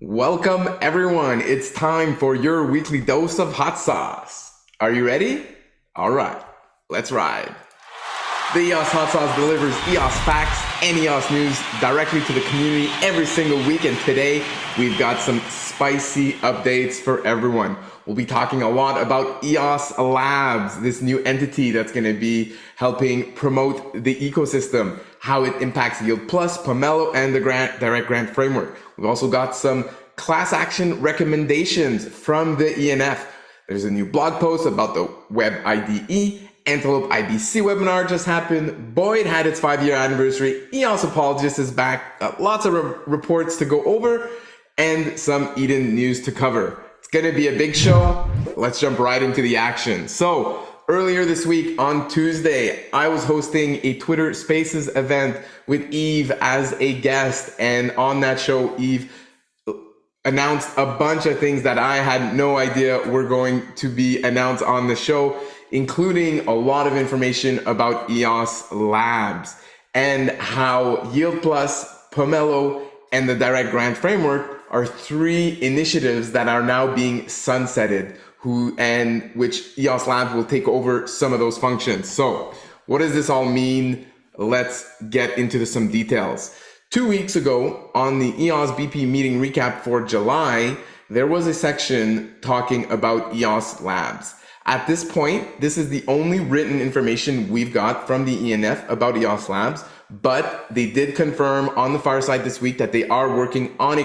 Welcome everyone, it's time for your weekly dose of hot sauce. Are you ready? All right, let's ride. The EOS HotSauce delivers EOS facts and EOS news directly to the community every single week, and today we've got some spicy updates for everyone. We'll be talking a lot about EOS Labs, this new entity that's going to be helping promote the ecosystem, how it impacts Yield Plus, Pomelo, and the direct grant framework. We've also got some class action recommendations from the ENF. There's a new blog post about the Web IDE. Antelope IBC Webinar just happened. BOID had its 5-year anniversary. EOS Apologist is back. Lots of reports to go over and some Eden news to cover. It's going to be a big show. Let's jump right into the action. So earlier this week on Tuesday, I was hosting a Twitter Spaces event with Eve as a guest. And on that show, Eve announced a bunch of things that I had no idea were going to be announced on the show, including a lot of information about EOS Labs and how Yield Plus, Pomelo, and the Direct Grant Framework are 3 initiatives that are now being sunsetted, which EOS Labs will take over some of those functions. So what does this all mean? Let's get into some details. 2 weeks ago on the EOS BP meeting recap for July, there was a section talking about EOS Labs. At this point, this is the only written information we've got from the ENF about EOS Labs, but they did confirm on the fireside this week that they are working on a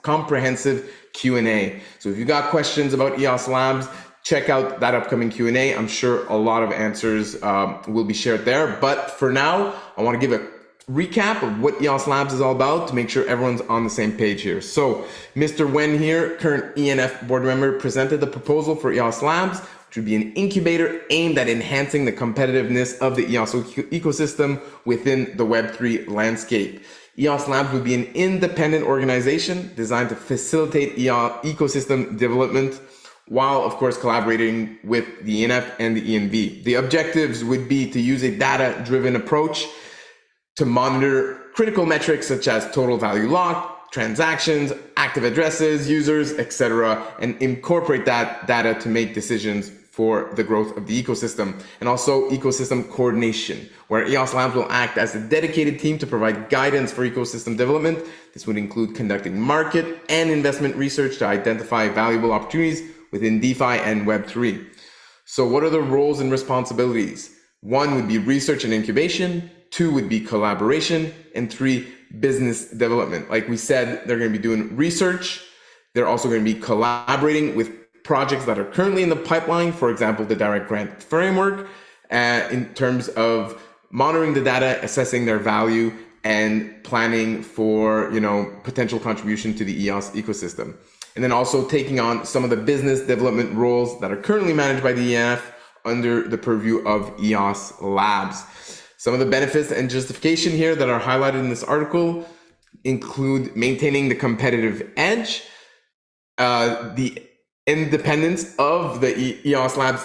comprehensive Q&A. So if you got questions about EOS Labs, check out that upcoming Q&A. I'm sure a lot of answers will be shared there. But for now, I want to give a recap of what EOS Labs is all about to make sure everyone's on the same page here. So Mr. Wen here, current ENF board member, presented the proposal for EOS Labs, which would be an incubator aimed at enhancing the competitiveness of the EOS ecosystem within the Web3 landscape. EOS Labs would be an independent organization designed to facilitate ecosystem development while, of course, collaborating with the ENF and the ENV. The objectives would be to use a data-driven approach to monitor critical metrics such as total value locked, transactions, active addresses, users, etc., and incorporate that data to make decisions for the growth of the ecosystem. And also ecosystem coordination, where EOS Labs will act as a dedicated team to provide guidance for ecosystem development. This would include conducting market and investment research to identify valuable opportunities within DeFi and Web3. So what are the roles and responsibilities? 1 would be research and incubation, 2 would be collaboration, and 3, business development. Like we said, they're going to be doing research. They're also going to be collaborating with projects that are currently in the pipeline, for example, the Direct Grant Framework, in terms of monitoring the data, assessing their value, and planning for, potential contribution to the EOS ecosystem. And then also taking on some of the business development roles that are currently managed by the ENF under the purview of EOS Labs. Some of the benefits and justification here that are highlighted in this article include maintaining the competitive edge, the independence of the EOS Labs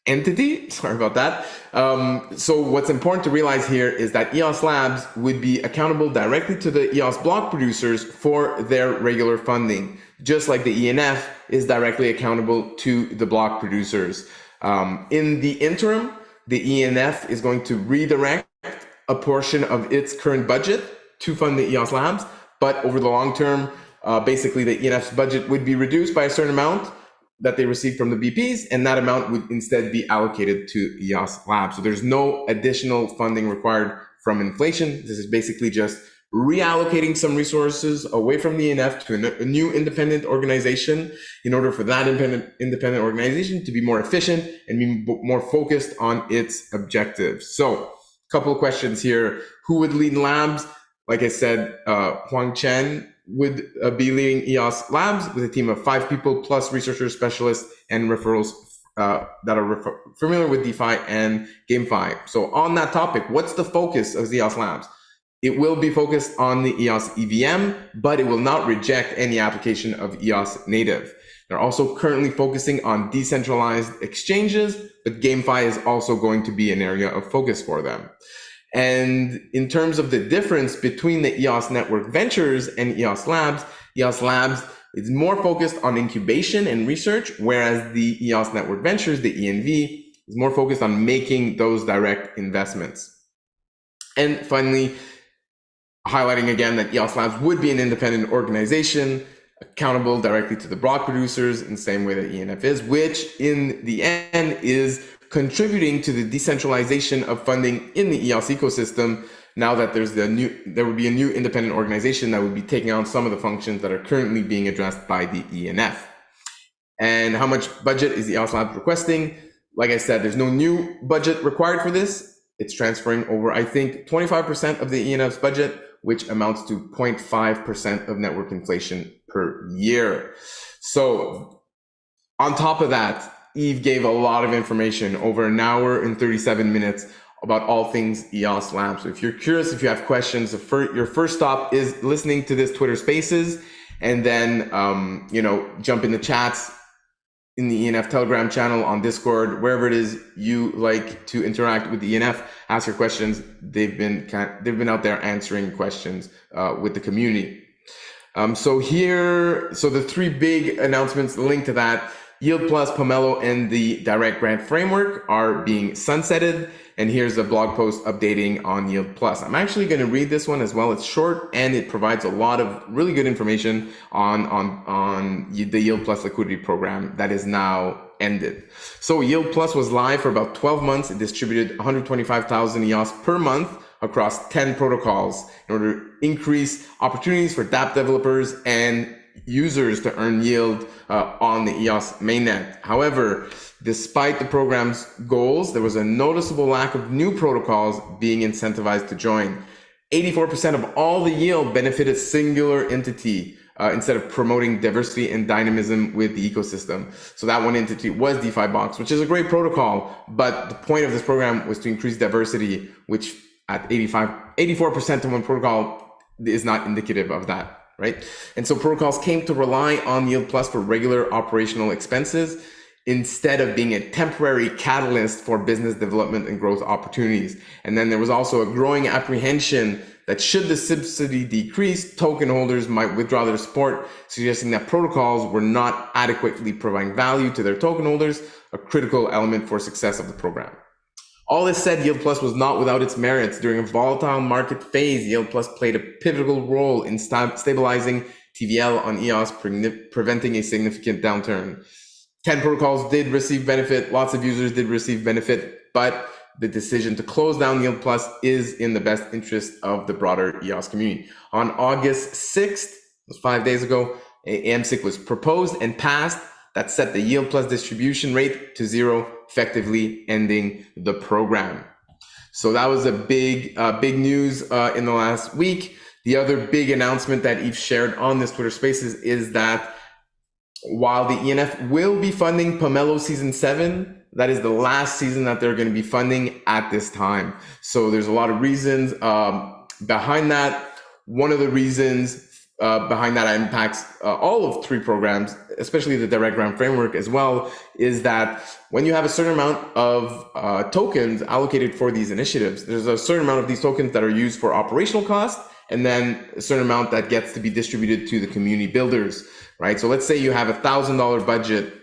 entity. Sorry about that. So what's important to realize here is that EOS Labs would be accountable directly to the EOS block producers for their regular funding, just like the ENF is directly accountable to the block producers. In the interim, the ENF is going to redirect a portion of its current budget to fund the EOS Labs, but over the long term, basically the ENF's budget would be reduced by a certain amount that they receive from the BPs, and that amount would instead be allocated to EOS Labs. So there's no additional funding required from inflation. This is basically just reallocating some resources away from the ENF to a new independent organization in order for that independent organization to be more efficient and be more focused on its objectives. So, a couple of questions here. Who would lead labs? Like I said, Huang Chen would be leading EOS Labs with a team of 5 people plus researchers, specialists, and referrals that are familiar with DeFi and GameFi. So on that topic, what's the focus of EOS Labs? It will be focused on the EOS EVM, but it will not reject any application of EOS native. They're also currently focusing on decentralized exchanges, but GameFi is also going to be an area of focus for them. And in terms of the difference between the EOS Network Ventures and EOS Labs is more focused on incubation and research, whereas the EOS Network Ventures, the ENV, is more focused on making those direct investments. And finally, highlighting again that EOS Labs would be an independent organization accountable directly to the block producers in the same way that ENF is, which in the end is contributing to the decentralization of funding in the EOS ecosystem. Now that there would be a new independent organization that would be taking on some of the functions that are currently being addressed by the ENF. And how much budget is EOS Labs requesting? Like I said, there's no new budget required for this. It's transferring over, I think, 25% of the ENF's budget, which amounts to 0.5% of network inflation per year. So on top of that, Eve gave a lot of information, over an hour and 37 minutes, about all things EOS Labs. So if you're curious, if you have questions, your first stop is listening to this Twitter Spaces, and then jump in the chats in the ENF Telegram channel, on Discord, wherever it is you like to interact with the ENF, ask your questions. They've been out there answering questions with the community. So the 3 big announcements linked to that: Yield Plus, Pomelo, and the Direct Grant Framework are being sunsetted. And here's a blog post updating on Yield Plus. I'm actually going to read this one as well. It's short and it provides a lot of really good information on the Yield Plus liquidity program that is now ended. So Yield Plus was live for about 12 months. It distributed 125,000 EOS per month across 10 protocols in order to increase opportunities for dApp developers and users to earn yield on the EOS mainnet. However, despite the program's goals, there was a noticeable lack of new protocols being incentivized to join. 84% of all the yield benefited singular entity instead of promoting diversity and dynamism with the ecosystem. So that one entity was DeFi Box, which is a great protocol, but the point of this program was to increase diversity, which at 84% of one protocol is not indicative of that. Right? And so protocols came to rely on Yield Plus for regular operational expenses instead of being a temporary catalyst for business development and growth opportunities. And then there was also a growing apprehension that should the subsidy decrease, token holders might withdraw their support, suggesting that protocols were not adequately providing value to their token holders, a critical element for success of the program. All this said, Yield Plus was not without its merits. During a volatile market phase, Yield Plus played a pivotal role in stabilizing TVL on EOS, preventing a significant downturn. 10 protocols did receive benefit, lots of users did receive benefit, but the decision to close down Yield Plus is in the best interest of the broader EOS community. On August 6th, it was 5 days ago, a AMSIC was proposed and passed that set the Yield Plus distribution rate to 0, effectively ending the program. So that was a big news in the last week. The other big announcement that Eve shared on this Twitter Spaces is that while the ENF will be funding Pomelo Season 7, that is the last season that they're going to be funding at this time. So there's a lot of reasons behind that. One of the reasons behind that impacts all of 3 programs, especially the Direct Grant Framework as well, is that when you have a certain amount of tokens allocated for these initiatives, there's a certain amount of these tokens that are used for operational cost, and then a certain amount that gets to be distributed to the community builders, right? So let's say you have $1,000 budget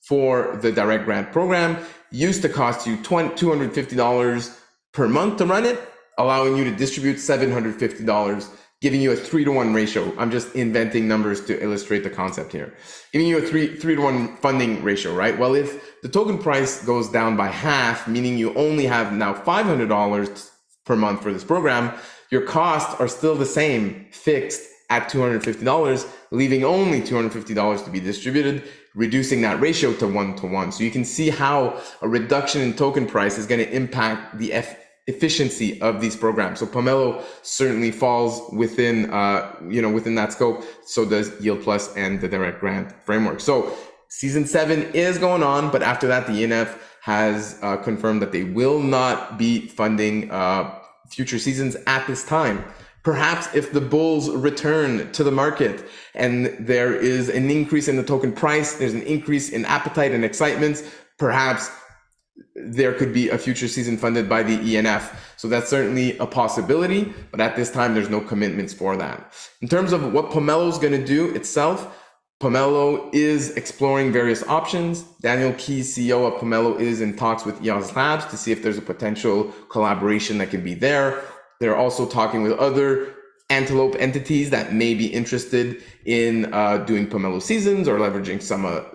for the Direct Grant program, used to cost you $250 per month to run it, allowing you to distribute $750, giving you a 3-to-1 ratio. I'm just inventing numbers to illustrate the concept here. Giving you a 3-to-1 funding ratio, right? Well, if the token price goes down by half, meaning you only have now $500 per month for this program, your costs are still the same, fixed at $250, leaving only $250 to be distributed, reducing that ratio to 1-to-1. So you can see how a reduction in token price is going to impact the efficiency of these programs. So Pomelo certainly falls within, within that scope. So does Yield Plus and the direct grant framework. So season 7 is going on, but after that, the ENF has confirmed that they will not be funding future seasons at this time. Perhaps if the bulls return to the market and there is an increase in the token price, there's an increase in appetite and excitement, perhaps there could be a future season funded by the ENF. So that's certainly a possibility, but at this time, there's no commitments for that. In terms of what Pomelo is going to do itself, Pomelo is exploring various options. Daniel Keyes, CEO of Pomelo, is in talks with EOS Labs to see if there's a potential collaboration that could be there. They're also talking with other Antelope entities that may be interested in doing Pomelo seasons or leveraging some of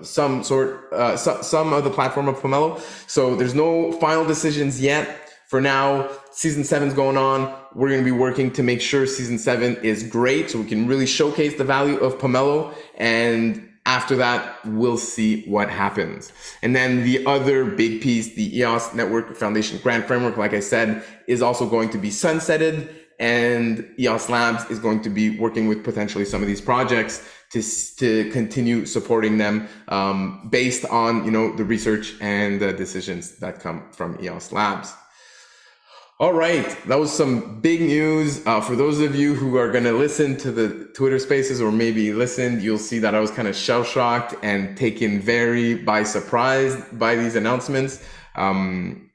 the platform of Pomelo. So there's no final decisions yet. For now, season 7 is going on. We're going to be working to make sure season 7 is great so we can really showcase the value of Pomelo. And after that, we'll see what happens. And then the other big piece, the EOS Network Foundation Grant Framework, like I said, is also going to be sunsetted. And EOS Labs is going to be working with potentially some of these projects to continue supporting them based on, the research and the decisions that come from EOS Labs. All right, that was some big news. For those of you who are going to listen to the Twitter Spaces or maybe listened, you'll see that I was kind of shell-shocked and taken very by surprise by these announcements. On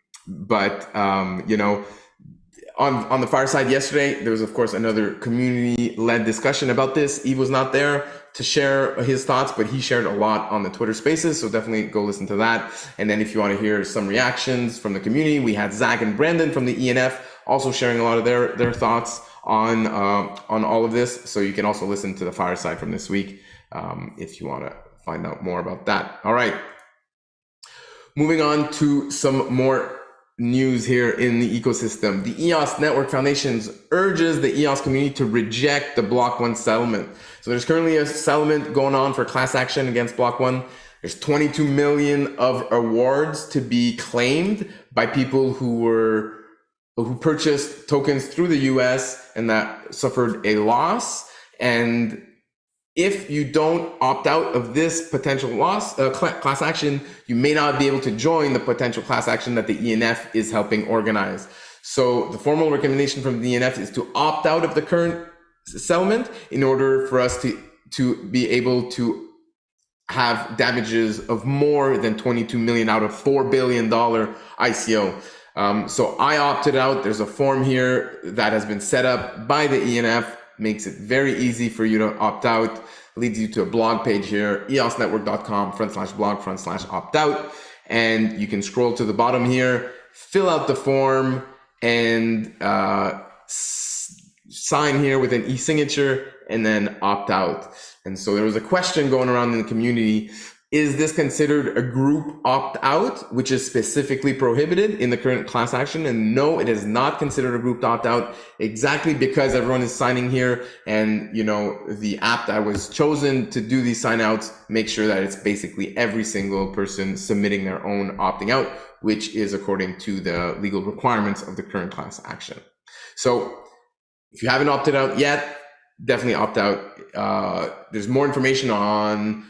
the fireside yesterday, there was, of course, another community-led discussion about this. Eve was not there to share his thoughts, but he shared a lot on the Twitter Spaces, so definitely go listen to that. And then if you want to hear some reactions from the community, we had Zach and Brandon from the ENF also sharing a lot of their thoughts on all of this. So you can also listen to the fireside from this week if you want to find out more about that. All right, moving on to some more news here in the ecosystem. The EOS Network Foundation urges the EOS community to reject the Block 1 settlement. So there's currently a settlement going on for class action against Block 1. There's 22 million of awards to be claimed by people who purchased tokens through the US and that suffered a loss. And if you don't opt out of this potential loss class action, you may not be able to join the potential class action that the ENF is helping organize. So the formal recommendation from the ENF is to opt out of the current settlement in order for us to be able to have damages of more than 22 million out of $4 billion ICO. So I opted out. There's a form here that has been set up by the ENF. Makes it very easy for you to opt out, leads you to a blog page here, eosnetwork.com/blog/opt-out. And you can scroll to the bottom here, fill out the form and sign here with an e-signature and then opt out. And so there was a question going around in the community. Is this considered a group opt-out, which is specifically prohibited in the current class action? And no, it is not considered a group opt-out, exactly because everyone is signing here. And, the app that was chosen to do these sign-outs makes sure that it's basically every single person submitting their own opting out, which is according to the legal requirements of the current class action. So if you haven't opted out yet, definitely opt out. There's more information on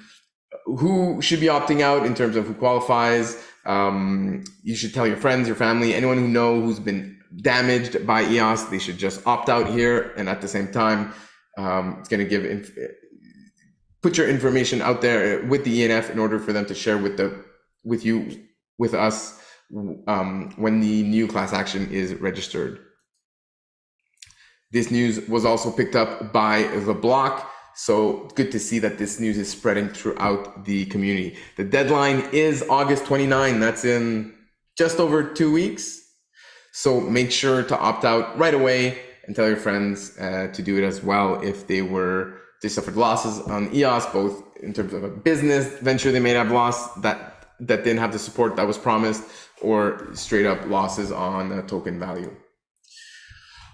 who should be opting out in terms of who qualifies. You should tell your friends, your family, anyone who know who's been damaged by EOS, they should just opt out here. And at the same time, it's going to put your information out there with the ENF in order for them to share with us when the new class action is registered. This news was also picked up by The Block. So good to see that this news is spreading throughout the community. The deadline is August 29. That's in just over 2 weeks. So make sure to opt out right away and tell your friends to do it as well if they suffered losses on EOS, both in terms of a business venture they may have lost that didn't have the support that was promised, or straight up losses on token value.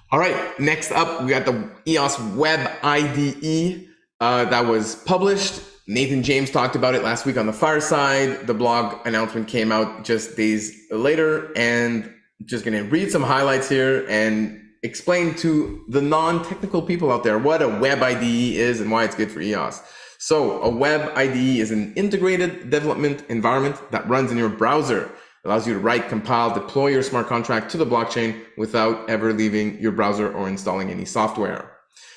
All right, next up, we got the EOS Web IDE that was published. Nathan James talked about it last week on the Fireside. The blog announcement came out just days later, and just going to read some highlights here and explain to the non-technical people out there what a Web IDE is and why it's good for EOS. So a Web IDE is an integrated development environment that runs in your browser. It allows you to write, compile, deploy your smart contract to the blockchain without ever leaving your browser or installing any software.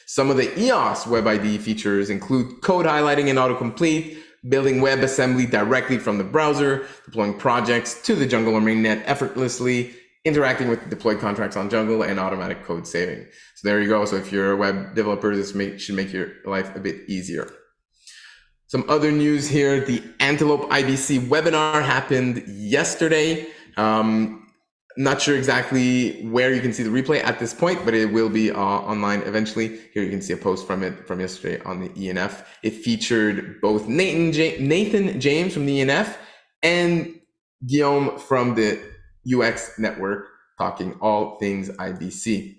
Some of the EOS Web IDE features include code highlighting and autocomplete, building WebAssembly directly from the browser, deploying projects to the Jungle or mainnet effortlessly, interacting with deployed contracts on Jungle, and automatic code saving. So there you go. So if you're a web developer, this should make your life a bit easier. Some other news here. The Antelope IBC webinar happened yesterday. Not sure exactly where you can see the replay at this point, but it will be online eventually. Here you can see a post from it from yesterday on the ENF. It featured both Nathan James from the ENF and Guillaume from the UX network talking all things IBC.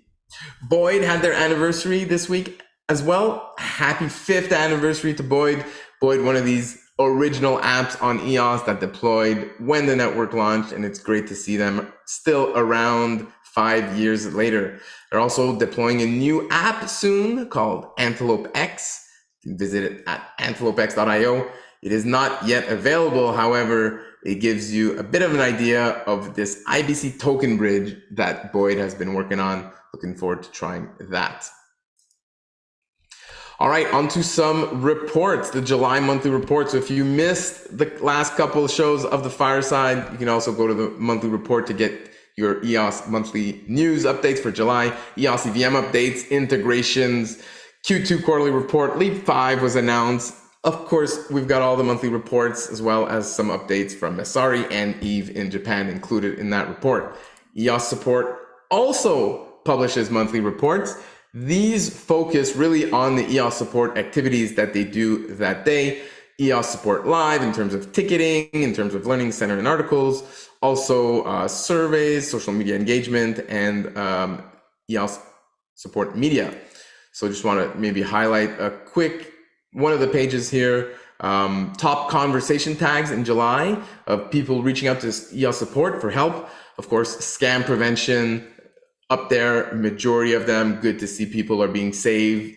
BOID had their anniversary this week as well. Happy 5th anniversary to BOID. BOID, one of these original apps on EOS that deployed when the network launched, and it's great to see them still around 5 years later. They're also deploying a new app soon called Antelope X. You can visit it at antelopex.io. It is not yet available. However, it gives you a bit of an idea of this IBC token bridge that BOID has been working on. Looking forward to trying that. All right, on to some reports, the July monthly report. So if you missed the last couple of shows of the Fireside, you can also go to the monthly report to get your EOS monthly news updates for July, EOS EVM updates, integrations, Q2 quarterly report, Leap 5 was announced. Of course, we've got all the monthly reports as well as some updates from Mesari and Eve in Japan included in that report. EOS Support also publishes monthly reports. These focus really on the EOS Support activities that they do that day. EOS Support Live in terms of ticketing, in terms of Learning Center and articles, also surveys, social media engagement, and EOS Support Media. So just want to maybe highlight a quick one of the pages here. Top conversation tags in July of people reaching out to EOS Support for help. Of course, scam prevention up there, majority of them. Good to see people are being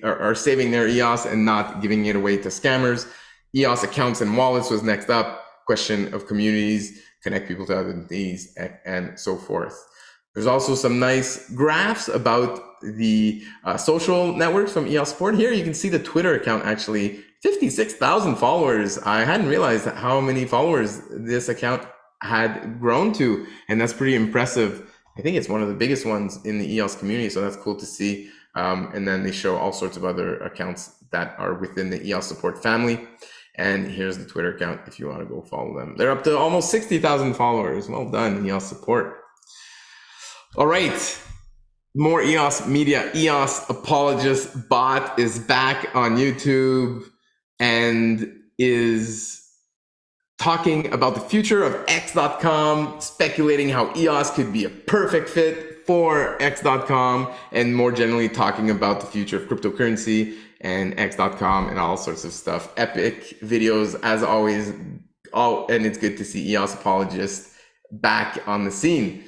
are saving their EOS and not giving it away to scammers. EOS accounts and wallets was next up. Question of communities, connect people to other entities, and so forth. There's also some nice graphs about the social networks from EOS Support. Here you can see the Twitter account, actually 56,000 followers. I hadn't realized how many followers this account had grown to, and that's pretty impressive. I think it's one of the biggest ones in the EOS community, so that's cool to see. And then they show all sorts of other accounts that are within the EOS Support family. And here's the Twitter account if you want to go follow them. They're up to almost 60,000 followers. Well done, EOS Support. All right, more EOS media. EOS Apologist bot is back on YouTube and is talking about the future of X.com, speculating how EOS could be a perfect fit for X.com, and more generally talking about the future of cryptocurrency and X.com and all sorts of stuff. Epic videos as always. And it's good to see EOS Apologist back on the scene.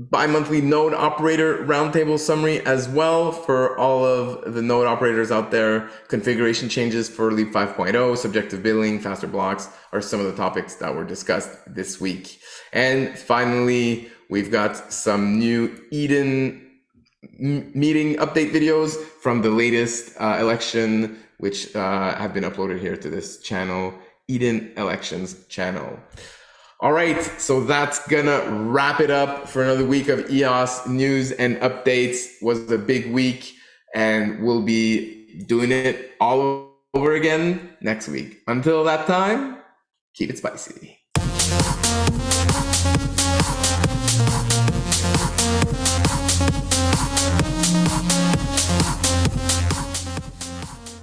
Bi-monthly node operator roundtable summary as well for all of the node operators out there. Configuration changes for Leap 5.0, subjective billing, faster blocks are some of the topics that were discussed this week. And finally, we've got some new Eden meeting update videos from the latest election, which have been uploaded here to this channel, Eden Elections channel. All right, so that's gonna wrap it up for another week of EOS news and updates. Was a big week, and we'll be doing it all over again next week. Until that time, keep it spicy.